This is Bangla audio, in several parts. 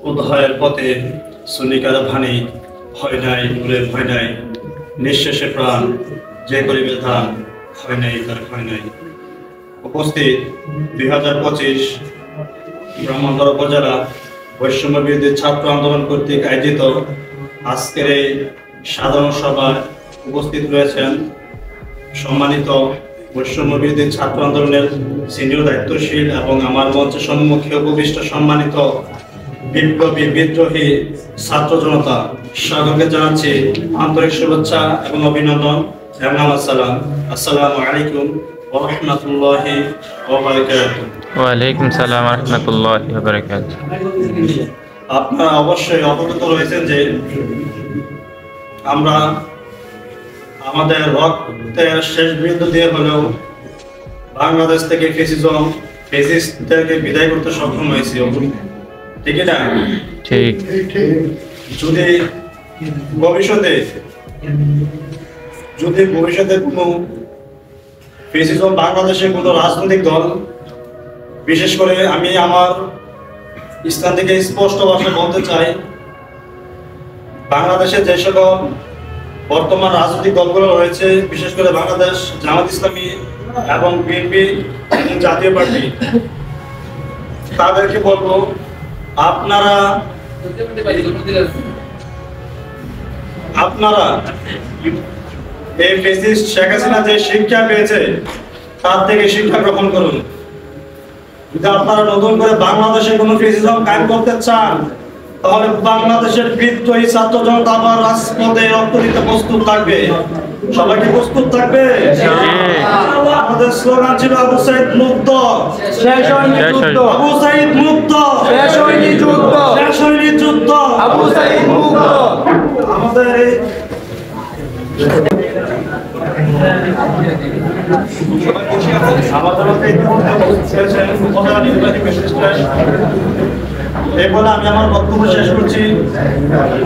উদয়ের পথে সুনিকার ভানি, হয় নাই নূরের ভয় নাই, নিঃশেষে প্রাণ যে করিবে ধান, হয় নাই তার ভয় নাই। উপস্থিত 2025 ব্রাহ্মণবাড়িয়া উপজেলা বৈষম্য বিরোধী ছাত্র আন্দোলন কর্তৃক আয়োজিত আজকের এই সাধারণ সভায় উপস্থিত রয়েছেন সম্মানিত বৈষম্য বিরোধী ছাত্র আন্দোলনের সিনিয়র দায়িত্বশীল এবং আমার মঞ্চের সম্মুখে উপবিষ্ট সম্মানিত বিপ্লবী বিদ্রোহী ছাত্র জনতা, সকলকে জানাচ্ছি আন্তরিক শুভেচ্ছা এবং অভিনন্দন এবং আমার সালাম। আসসালামু আলাইকুম ওয়া রাহমাতুল্লাহি ওয়া বারাকাতুহু। ওয়া আলাইকুম সালাম ওয়া রাহমাতুল্লাহি ওয়া বারাকাতুহু। আপনারা অবশ্যই অবগত রয়েছেন যে আমরা আমাদের রক্তের শেষ বিন্দু দিয়ে হলেও বাংলাদেশ থেকে ফ্যাসিস্টদেরকে বিদায় করতে সক্ষম হয়েছি। ঠিক না? ঠিক। যদি ভবিষ্যতে কোনো ফ্যাসিজম বাংলাদেশের কোনো রাজনৈতিক দল, বিশেষ করে আমি আমার স্থান থেকে স্পষ্ট ভাষায় বলতে চাই, বাংলাদেশে যে সকল বর্তমান রাজনৈতিক দলগুলো রয়েছে, বিশেষ করে বাংলাদেশ জামাত ইসলামী এবং বিএনপি জাতীয় পার্টি, তাদেরকে বলবো আপনারা এই ফ্যাসিস্ট শেখ হাসিনা যে শিক্ষা পেয়েছে তার থেকে শিক্ষা গ্রহণ করুন। যদি আপনারা নতুন করে বাংলাদেশে কোনো ফ্যাসিজম কায়েম করতে চান, তাহলে বাংলাদেশের বিদ্রোহী ছাত্র জনতা আবার রাজপথে রক্ত দিতে প্রস্তুত থাকবে। সবাই কি প্রস্তুত থাকবে? আমাদের স্লোগান ছিল আবু সাইদ মুক্ত, শেষ হয়নি যুদ্ধ, আবু সাইদ মুক্ত, শেষ হয়নি যুদ্ধ, শেষ হয়নি যুদ্ধ, আবু সাইদ মুক্ত। আমাদের এই বলে আমি আমার বক্তব্য শেষ করছি।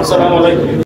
আসসালামু আলাইকুম।